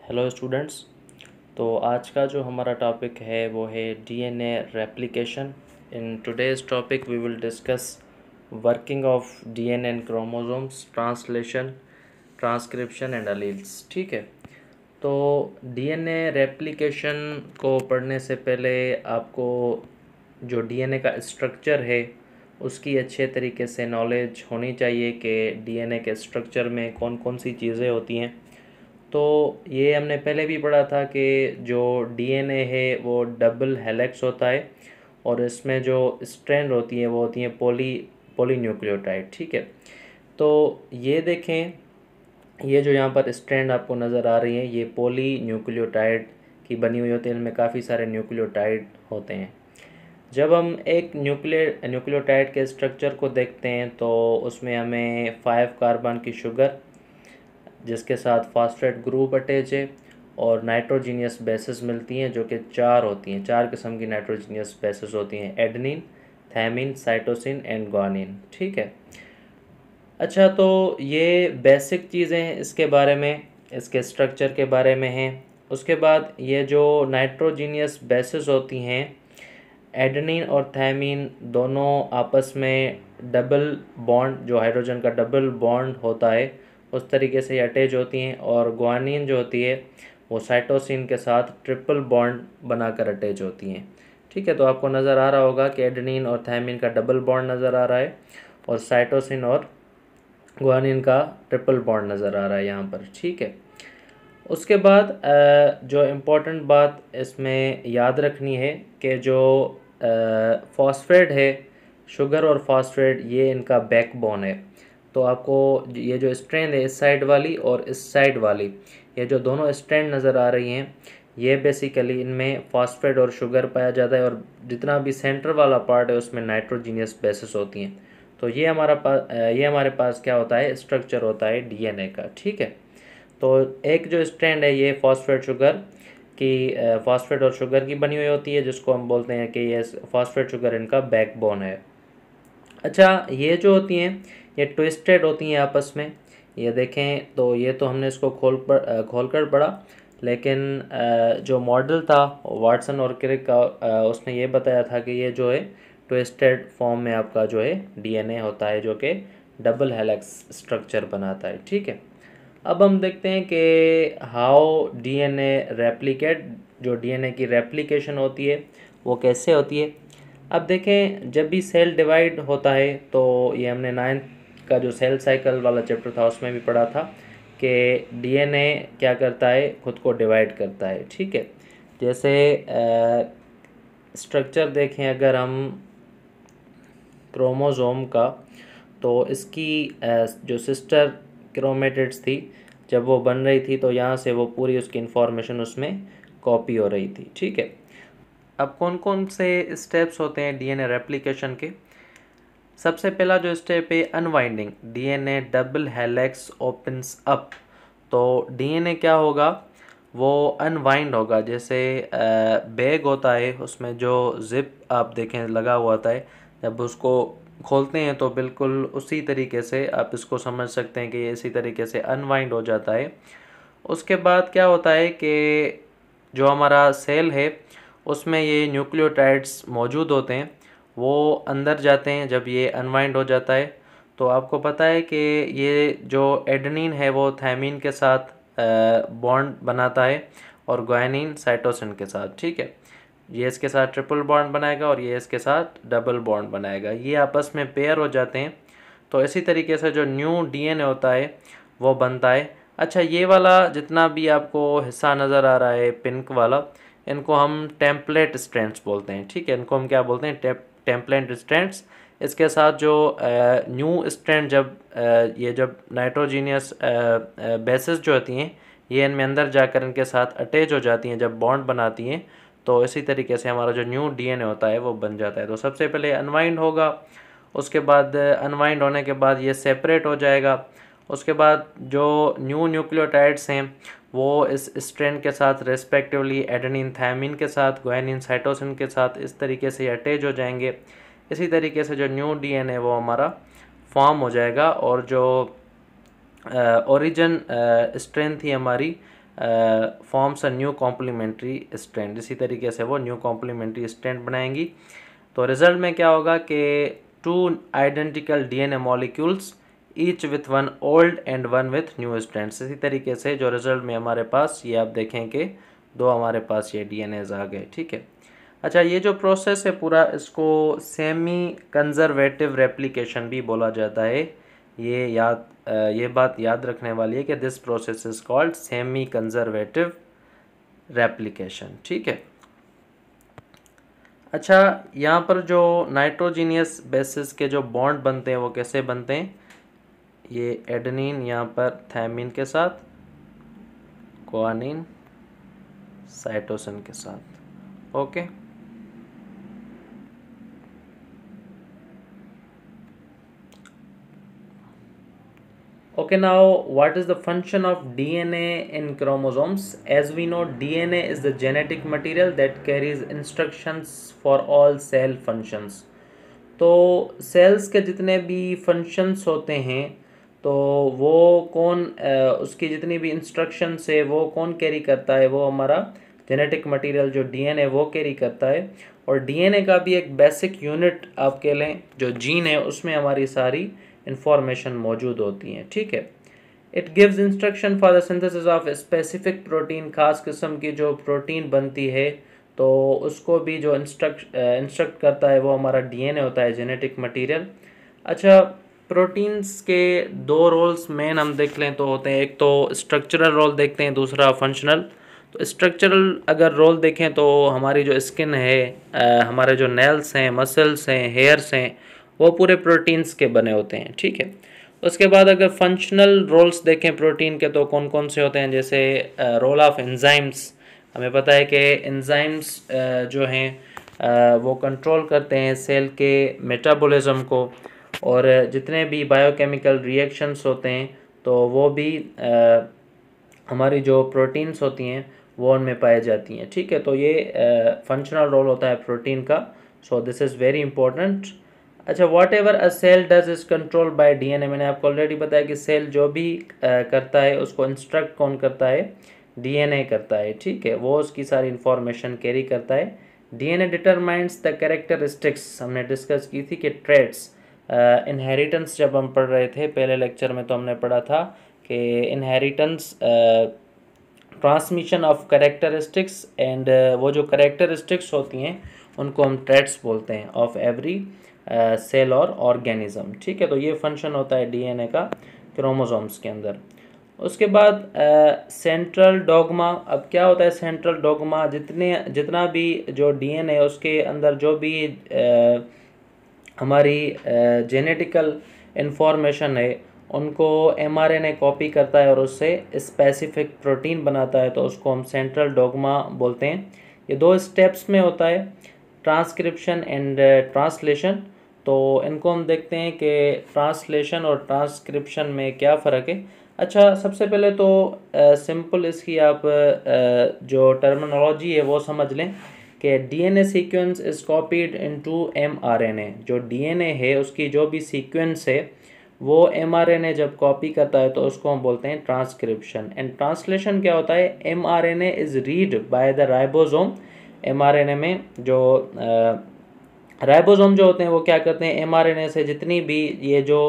Hello students. तो आज का जो हमारा टॉपिक है वो है DNA replication. In today's topic we will discuss working of DNA and chromosomes, translation, transcription and alleles. ठीक है। तो डीएनए रेप्लिकेशन को पढ़ने से पहले आपको जो डीएनए का स्ट्रक्चर है उसकी अच्छे तरीके से नॉलेज होनी चाहिए कि डीएनए के स्ट्रक्चर में कौन कौन सी चीज़ें होती हैं। तो ये हमने पहले भी पढ़ा था कि जो डीएनए है वो डबल हेलिक्स होता है और इसमें जो स्ट्रैंड होती है वो होती हैं पॉलीन्यूक्लियोटाइड। ठीक है। तो ये देखें, ये जो यहाँ पर स्ट्रैंड आपको नज़र आ रही है ये पॉलीन्यूक्लियोटाइड की बनी हुई होती है। इनमें काफ़ी सारे न्यूक्लियोटाइड होते हैं। जब हम एक न्यूक्लियोटाइड के स्ट्रक्चर को देखते हैं तो उसमें हमें 5 कार्बन की शुगर जिसके साथ फॉस्फेट ग्रुप अटैच है और नाइट्रोजीनियस बेसिस मिलती हैं जो कि 4 होती हैं। 4 किस्म की नाइट्रोजीनियस बेसिस होती हैं: adenine, thymine, cytosine and guanine. ठीक है। अच्छा, तो ये बेसिक चीज़ें इसके बारे में, इसके स्ट्रक्चर के बारे में हैं। उसके बाद ये जो नाइट्रोजीनियस बेसिस होती हैं, एडेनिन और थायमिन दोनों आपस में डबल बॉन्ड, जो हाइड्रोजन का डबल बॉन्ड होता है उस तरीके से अटैच होती हैं। और ग्वानिन जो होती है वो साइटोसिन के साथ ट्रिपल बॉन्ड बनाकर अटैच होती हैं। ठीक है। तो आपको नज़र आ रहा होगा कि एडेनिन और थायमिन का डबल बॉन्ड नज़र आ रहा है और साइटोसिन और ग्वानिन का ट्रिपल बॉन्ड नज़र आ रहा है यहाँ पर। ठीक है। उसके बाद जो इम्पोर्टेंट बात इसमें याद रखनी है कि जो फॉस्फेट है, शुगर और फॉस्फेट, ये इनका बैकबोन है। तो आपको ये जो स्ट्रैंड है इस साइड वाली और इस साइड वाली, ये जो दोनों स्ट्रैंड नज़र आ रही हैं, ये बेसिकली इनमें फॉस्फेट और शुगर पाया जाता है और जितना भी सेंटर वाला पार्ट है उसमें नाइट्रोजीनियस बेसिस होती हैं। तो ये हमारे पास क्या होता है, स्ट्रक्चर होता है डीएनए का। ठीक है। तो एक जो स्ट्रैंड है ये फॉस्फेट और शुगर की बनी हुई होती है, जिसको हम बोलते हैं कि ये फॉस्फेट शुगर इनका बैकबोन है। अच्छा, ये जो होती हैं ये ट्विस्टेड होती हैं आपस में। ये देखें, तो ये तो हमने इसको खोल कर पढ़ा, लेकिन जो मॉडल था वाटसन और क्रिक का, उसने ये बताया था कि ये जो है ट्विस्टेड फॉर्म में आपका जो है डीएनए होता है जो कि डबल हेलिक्स स्ट्रक्चर बनाता है। ठीक है। अब हम देखते हैं कि हाउ डीएनए रेप्लिकेट, जो डीएनए की रेप्लिकेशन होती है वो कैसे होती है। अब देखें, जब भी सेल डिवाइड होता है तो ये हमने 9th का जो सेल साइकिल वाला चैप्टर था उसमें भी पढ़ा था कि डीएनए क्या करता है, खुद को डिवाइड करता है। ठीक है। जैसे स्ट्रक्चर देखें अगर हम क्रोमोसोम का, तो इसकी जो सिस्टर क्रोमेटिड्स थी जब वो बन रही थी तो यहाँ से वो पूरी उसकी इन्फॉर्मेशन उसमें कॉपी हो रही थी। ठीक है। अब कौन कौन से स्टेप्स होते हैं डीएनए रेप्लिकेशन के। सबसे पहला जो स्टेप है unwinding, DNA double helix opens up. तो डीएनए क्या होगा, वो अनवाइंड होगा। जैसे बैग होता है उसमें जो जिप आप देखें लगा हुआ होता है, जब उसको खोलते हैं तो बिल्कुल उसी तरीके से आप इसको समझ सकते हैं कि ये इसी तरीके से अनवाइंड हो जाता है। उसके बाद क्या होता है कि जो हमारा सेल है उसमें ये न्यूक्लियोटाइड्स मौजूद होते हैं, वो अंदर जाते हैं जब ये अनवाइंड हो जाता है। तो आपको पता है कि ये जो एडेनिन है वो थायमिन के साथ बॉन्ड बनाता है और ग्वानिन साइटोसिन के साथ। ठीक है। ये इसके साथ ट्रिपल बॉन्ड बनाएगा और ये इसके साथ डबल बॉन्ड बनाएगा, ये आपस में पेयर हो जाते हैं। तो इसी तरीके से जो न्यू डीएनए होता है वो बनता है। अच्छा, ये वाला जितना भी आपको हिस्सा नज़र आ रहा है पिंक वाला, इनको हम टेम्पलेट स्ट्रैंड्स बोलते हैं। ठीक है। इनको हम क्या बोलते हैं, टेम्पलेट स्ट्रैंड्स। इसके साथ जो न्यू स्ट्रैंड जब नाइट्रोजीनियस बेसिस जो होती हैं ये इनमें अंदर जाकर इनके साथ अटैच हो जाती हैं जब बॉन्ड बनाती हैं, तो इसी तरीके से हमारा जो न्यू डीएनए होता है वो बन जाता है। तो सबसे पहले अनवाइंड होगा, उसके बाद अनवाइंड होने के बाद ये सेपरेट हो जाएगा। उसके बाद जो न्यू न्यूक्लियोटाइड्स हैं वो इस स्ट्रैंड के साथ रेस्पेक्टिवली एडेनिन थायमिन के साथ, ग्वानिन साइटोसिन के साथ इस तरीके से अटैच हो जाएंगे। इसी तरीके से जो न्यू डीएनए वो हमारा फॉर्म हो जाएगा और जो ओरिजिन स्ट्रेंथ थी हमारी forms a new complementary strand, इसी तरीके से वो न्यू कॉम्प्लीमेंट्री स्ट्रैंड बनाएंगी। तो रिजल्ट में क्या होगा कि 2 identical DNA molecules each with 1 old and 1 with new strands. इसी तरीके से जो रिजल्ट में हमारे पास ये आप देखें कि 2 हमारे पास ये डीएनएज आ गए, ठीक है। अच्छा, ये जो प्रोसेस है पूरा, इसको सेमी कंजर्वेटिव रेप्लिकेशन भी बोला जाता है। ये बात याद रखने वाली है कि this process is called semi conservative replication, ठीक है। अच्छा, यहाँ पर जो नाइट्रोजीनियस बेसिस के जो बॉन्ड बनते हैं वो कैसे बनते हैं? ये एडेनिन यहाँ पर थायमिन के साथ, ग्वानिन साइटोसिन के साथ, okay. Okay, now what is the function of DNA in chromosomes? As we know, DNA is the genetic material that carries instructions for all cell functions. तो सेल्स के जितने भी फंक्शंस होते हैं तो वो कौन उसकी जितनी भी इंस्ट्रक्शंस है वो कौन कैरी करता है? वो हमारा जेनेटिक मटेरियल जो डीएनए वो कैरी करता है। और डीएनए का भी एक बेसिक यूनिट आप कह लें जो जीन है, उसमें हमारी सारी इंफॉर्मेशन मौजूद होती हैं, ठीक है। It gives instruction for the synthesis of specific protein, खास किस्म की जो प्रोटीन बनती है तो उसको भी जो इंस्ट्रक्ट करता है वो हमारा डीएनए होता है, जेनेटिक मटेरियल। अच्छा, प्रोटीन्स के 2 रोल्स मेन हम देख लें तो होते हैं, एक तो स्ट्रक्चरल रोल देखते हैं, दूसरा फंक्शनल। तो स्ट्रक्चरल अगर रोल देखें तो हमारी जो स्किन है, हमारे जो नेल्स हैं, मसल्स हैं, हेयर्स हैं, वो पूरे प्रोटीन्स के बने होते हैं, ठीक है। उसके बाद अगर फंक्शनल रोल्स देखें प्रोटीन के तो कौन कौन से होते हैं? जैसे रोल ऑफ एंजाइम्स। हमें पता है कि एंजाइम्स जो हैं वो कंट्रोल करते हैं सेल के मेटाबॉलिज्म को, और जितने भी बायोकेमिकल रिएक्शंस होते हैं तो वो भी हमारी जो प्रोटीन्स होती हैं वो उनमें पाई जाती हैं, ठीक है। तो ये फंक्शनल रोल होता है प्रोटीन का। So this is very important. अच्छा, whatever a cell does is control by DNA. मैंने आपको ऑलरेडी बताया कि सेल जो भी करता है उसको इंस्ट्रक्ट कौन करता है? डीएनए करता है, ठीक है। वो उसकी सारी इंफॉर्मेशन कैरी करता है। डीएनए डिटरमाइंस द कैरेक्टरिस्टिक्स, हमने डिस्कस की थी कि ट्रेट्स, इनहेरिटेंस जब हम पढ़ रहे थे पहले लेक्चर में तो हमने पढ़ा था कि inheritance transmission of characteristics, and वो जो कैरेक्टरिस्टिक्स होती हैं उनको हम ट्रेट्स बोलते हैं ऑफ एवरी सेल और ऑर्गेनिज्म, ठीक है। तो ये फंक्शन होता है डीएनए का क्रोमोसोम्स के अंदर। उसके बाद सेंट्रल डोग्मा। अब क्या होता है सेंट्रल डोग्मा? जितना भी जो डीएनए है उसके अंदर जो भी हमारी जेनेटिकल इंफॉर्मेशन है उनको एमआरएनए कॉपी करता है और उससे स्पेसिफिक प्रोटीन बनाता है, तो उसको हम सेंट्रल डोग्मा बोलते हैं। ये 2 स्टेप्स में होता है, ट्रांसक्रिप्शन एंड ट्रांसलेशन। तो इनको हम देखते हैं कि ट्रांसलेशन और ट्रांसक्रिप्शन में क्या फ़र्क है। अच्छा, सबसे पहले तो सिंपल इसकी आप जो टर्मिनोलॉजी है वो समझ लें कि DNA sequence is copied into mRNA. जो डीएनए है उसकी जो भी सीक्वेंस है वो एमआरएनए जब कॉपी करता है तो उसको हम बोलते हैं ट्रांसक्रिप्शन। एंड ट्रांसलेशन क्या होता है? MRNA is read by the ribosome. MRNA में जो राइबोसोम जो होते हैं वो क्या करते हैं? एमआरएनए से जितनी भी ये जो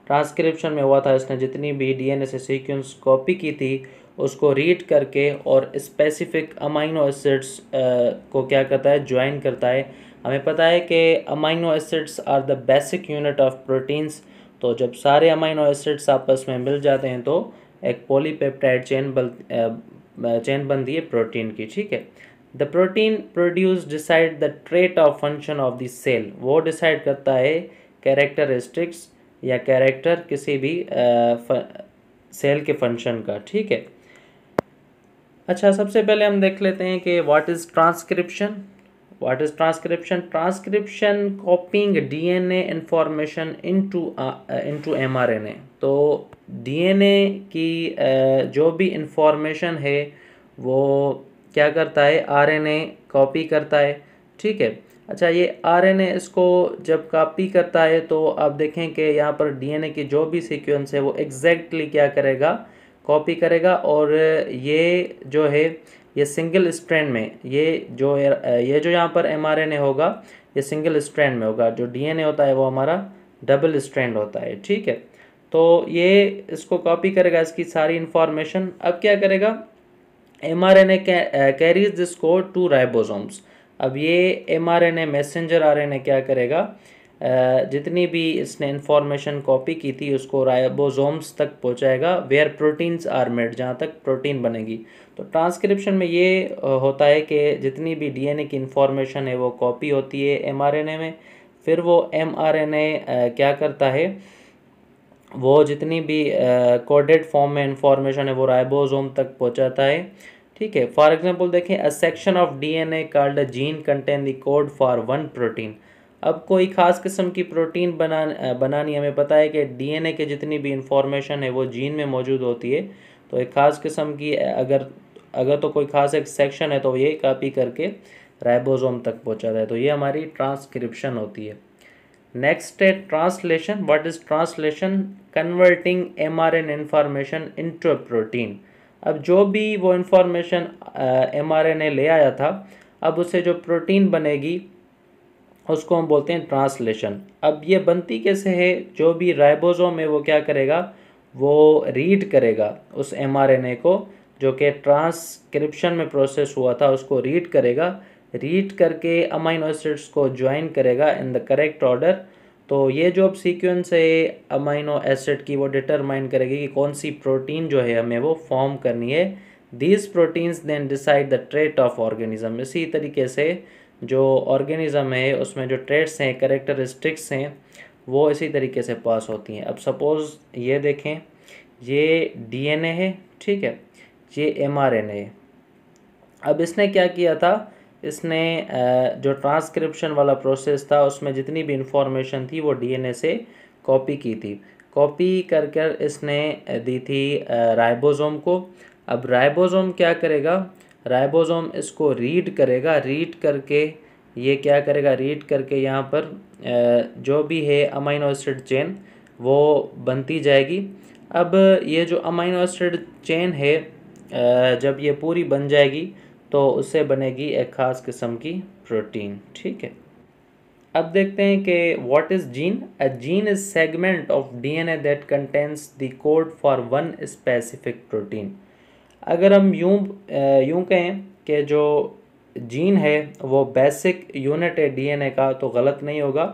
ट्रांसक्रिप्शन में हुआ था, इसने जितनी भी डीएनए से सीक्वेंस कॉपी की थी उसको रीड करके और स्पेसिफिक अमाइनो एसिड्स को क्या करता है? ज्वाइन करता है। हमें पता है कि amino acids are the basic unit of proteins. तो जब सारे अमाइनो एसिड्स आपस में मिल जाते हैं तो एक पॉलीपेप्टाइड चेन बनती है प्रोटीन की, ठीक है। The protein produce decide the trait of function of the cell. वो डिसाइड करता है कैरेक्टरिस्टिक्स या कैरेक्टर किसी भी सेल के फंक्शन का, ठीक है। अच्छा, सबसे पहले हम देख लेते हैं कि what is transcription. What is transcription? Transcription कॉपिंग DNA information into mRNA. तो डीएनए की जो भी इंफॉर्मेशन है वो क्या करता है? आरएनए कॉपी करता है, ठीक है। अच्छा, ये आरएनए इसको जब कॉपी करता है तो आप देखें कि यहाँ पर डीएनए की जो भी सीक्वेंस है वो एग्जैक्टली क्या करेगा? कॉपी करेगा, और ये जो है ये सिंगल स्ट्रैंड में, ये जो यहाँ पर mRNA होगा ये सिंगल स्ट्रैंड में होगा, जो DNA होता है वो हमारा डबल स्ट्रैंड होता है, ठीक है। तो ये इसको कॉपी करेगा, इसकी सारी इंफॉर्मेशन। अब क्या करेगा, mRNA carries this code to ribosomes. अब ये mRNA मैसेंजर RNA क्या करेगा, जितनी भी इसने इंफॉर्मेशन कॉपी की थी उसको राइबोसोम्स तक पहुंचाएगा, वेयर प्रोटीन्स आर मेड, जहाँ तक प्रोटीन बनेगी। तो ट्रांसक्रिप्शन में ये होता है कि जितनी भी DNA की इंफॉर्मेशन है वो कॉपी होती है mRNA में, फिर वो mRNA क्या करता है, वो जितनी भी कोडेड फॉर्म में इंफॉर्मेशन है वो राइबोसोम तक पहुंचाता है, ठीक है। फॉर एग्जांपल देखें, a section of DNA called a gene contain the code for one protein. अब कोई ख़ास किस्म की प्रोटीन बनानी, हमें पता है कि DNA के जितनी भी इंफॉर्मेशन है वो जीन में मौजूद होती है। तो एक ख़ास किस्म की अगर तो कोई ख़ास एक सेक्शन है तो ये कॉपी करके राइबोसोम तक पहुंचाता है। तो ये हमारी ट्रांसक्रिप्शन होती है। नेक्स्ट है translation. What is translation? Converting mRNA information into a protein. अब जो भी वो इंफॉर्मेशन mRNA ले आया था, अब उसे जो प्रोटीन बनेगी उसको हम बोलते हैं ट्रांसलेशन। अब ये बनती कैसे है, जो भी राइबोसोम है वो क्या करेगा, वो रीड करेगा उस mRNA को, जो कि ट्रांसक्रिप्शन में प्रोसेस हुआ था उसको रीड करेगा, रीड करके अमाइनो एसिड्स को ज्वाइन करेगा इन द करेक्ट ऑर्डर। तो ये जो अब सीक्वेंस है अमाइनो एसिड की, वो डिटरमाइन करेगी कि कौन सी प्रोटीन जो है हमें वो फॉर्म करनी है। These proteins then decide the trait of organism. इसी तरीके से जो ऑर्गेनिज्म है उसमें जो ट्रेट्स हैं, कैरेक्टरिस्टिक्स हैं, वो इसी तरीके से पास होती हैं। अब सपोज़ ये देखें, ये DNA है, ठीक है, ये mRNA है। अब इसने क्या किया था, इसने जो ट्रांसक्रिप्शन वाला प्रोसेस था उसमें जितनी भी इंफॉर्मेशन थी वो DNA से कॉपी की थी, कॉपी कर कर इसने दी थी राइबोसोम को। अब राइबोसोम क्या करेगा, राइबोसोम इसको रीड करेगा, रीड करके ये क्या करेगा, रीड करके यहाँ पर जो भी है अमाइनो एसिड चेन वो बनती जाएगी। अब ये जो अमाइनो एसिड चेन है जब ये पूरी बन जाएगी तो उससे बनेगी एक ख़ास किस्म की प्रोटीन, ठीक है। अब देखते हैं कि what is gene. A gene is segment of DNA that contains the code for one specific protein. अगर हम यूं कहें कि जो जीन है वो बेसिक यूनिट है DNA का, तो गलत नहीं होगा।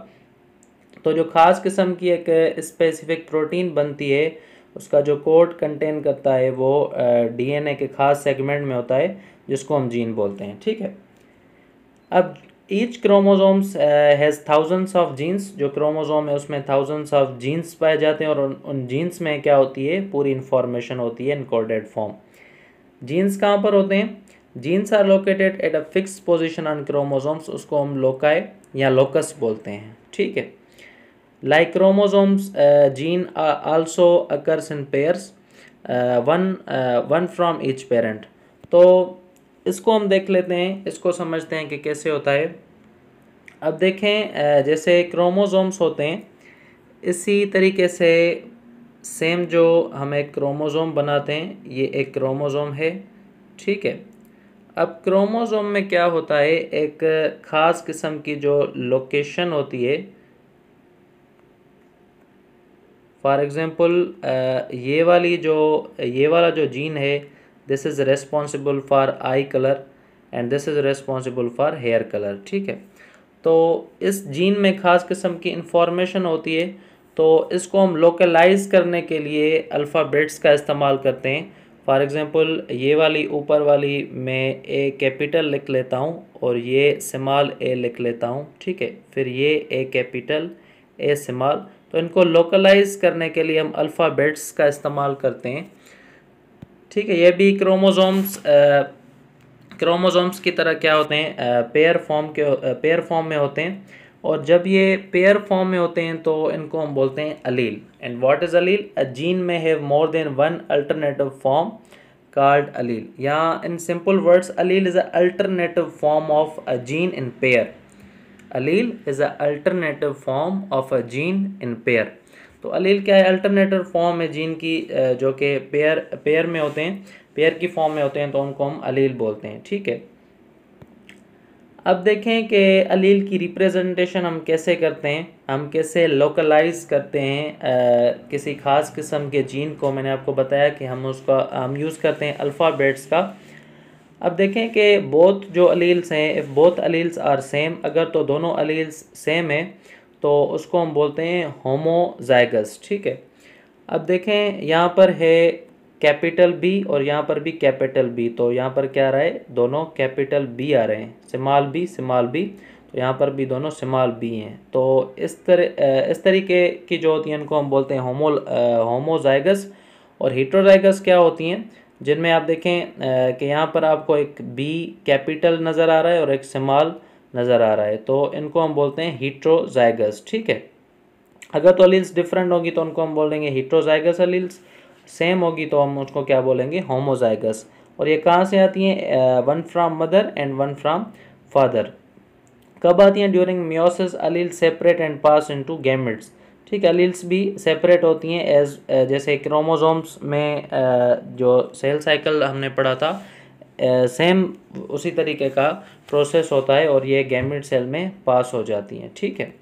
तो जो ख़ास किस्म की एक स्पेसिफिक प्रोटीन बनती है उसका जो कोड कंटेन करता है वो DNA के ख़ास सेगमेंट में होता है, जिसको हम जीन बोलते हैं, ठीक है। अब each chromosomes has thousands of genes. जो क्रोमोसोम है उसमें थाउजेंड्स ऑफ जीन्स पाए जाते हैं, और उन जीन्स में क्या होती है, पूरी इंफॉर्मेशन होती है इन कोडेड फॉर्म। जीन्स कहाँ पर होते हैं? Genes are located at a fix position on chromosomes. उसको हम लोकाई या लोकस बोलते हैं, ठीक है। Like chromosomes gene also occurs in pairs, one from each parent. तो इसको हम देख लेते हैं, इसको समझते हैं कि कैसे होता है। अब देखें, जैसे क्रोमोसोम्स होते हैं इसी तरीके से सेम जो हम एक क्रोमोसोम बनाते हैं, ये एक क्रोमोसोम है, ठीक है। अब क्रोमोसोम में क्या होता है, एक ख़ास किस्म की जो लोकेशन होती है, फॉर एग्ज़ाम्पल ये वाला जो जीन है, this is responsible for eye colour and this is responsible for hair colour, ठीक है। तो इस जीन में ख़ास किस्म की इंफॉर्मेशन होती है, तो इसको हम लोकलाइज करने के लिए अल्फ़ाबेट्स का इस्तेमाल करते हैं। फॉर एग्ज़ाम्पल ये वाली ऊपर वाली मैं ए कैपिटल लिख लेता हूँ और ये स्मॉल ए लिख लेता हूँ, ठीक है। फिर ये ए कैपिटल ए स्मॉल। तो इनको लोकलाइज करने के लिए हम अल्फ़ाबेट्स का इस्तेमाल करते हैं, ठीक है। ये भी क्रोमोसोम्स की तरह क्या होते हैं, पेयर फॉर्म में होते हैं। और जब ये पेयर फॉर्म में होते हैं तो इनको हम बोलते हैं allele. And what is allele? A gene may have more than one alternative form called allele. या in simple words, allele is a alternative form of a gene in pair. Allele is an alternative form of a gene in pair. तो अलील क्या है, alternative form है gene की, जो कि pair में होते हैं, पेयर की फॉर्म में होते हैं, तो उनको हम अलील बोलते हैं। ठीक है, अब देखें कि अलील की रिप्रेजेंटेशन हम कैसे करते हैं, हम कैसे लोकलाइज करते हैं किसी खास किस्म के जीन को। मैंने आपको बताया कि हम यूज़ करते हैं अल्फ़ाबेट्स का। अब देखें कि बोथ जो अलील्स हैं, if both alleles are same, अगर तो दोनों अलील्स सेम है तो उसको हम बोलते हैं होमोजाइगस। ठीक है, अब देखें यहाँ पर है कैपिटल बी और यहाँ पर भी कैपिटल बी, तो यहाँ पर क्या आ रहा है, दोनों कैपिटल बी आ रहे हैं, स्मॉल बी, तो यहाँ पर भी दोनों स्मॉल बी हैं। तो इस तरीके की जो होती हैं इनको हम बोलते हैं होमोजाइगस। और हेट्रोजाइगस क्या होती हैं, जिनमें आप देखें कि यहाँ पर आपको एक बी कैपिटल नज़र आ रहा है और एक स्मॉल नज़र आ रहा है, तो इनको हम बोलते हैं हेट्रोजाइगस। ठीक है, अगर तो अलील्स डिफरेंट होगी तो उनको हम बोलेंगे हेट्रोजाइगस अलील्स, सेम होगी तो हम उसको क्या बोलेंगे, होमोजाइगस। और ये कहाँ से आती हैं, one from mother and one from father. कब आती हैं, during meiosis allele separate and pass into gametes. ठीक है, अलील्स भी सेपरेट होती हैं एज जैसे क्रोमोसोम्स में जो सेल साइकिल हमने पढ़ा था, सेम उसी तरीके का प्रोसेस होता है और ये गैमेट सेल में पास हो जाती हैं। ठीक है,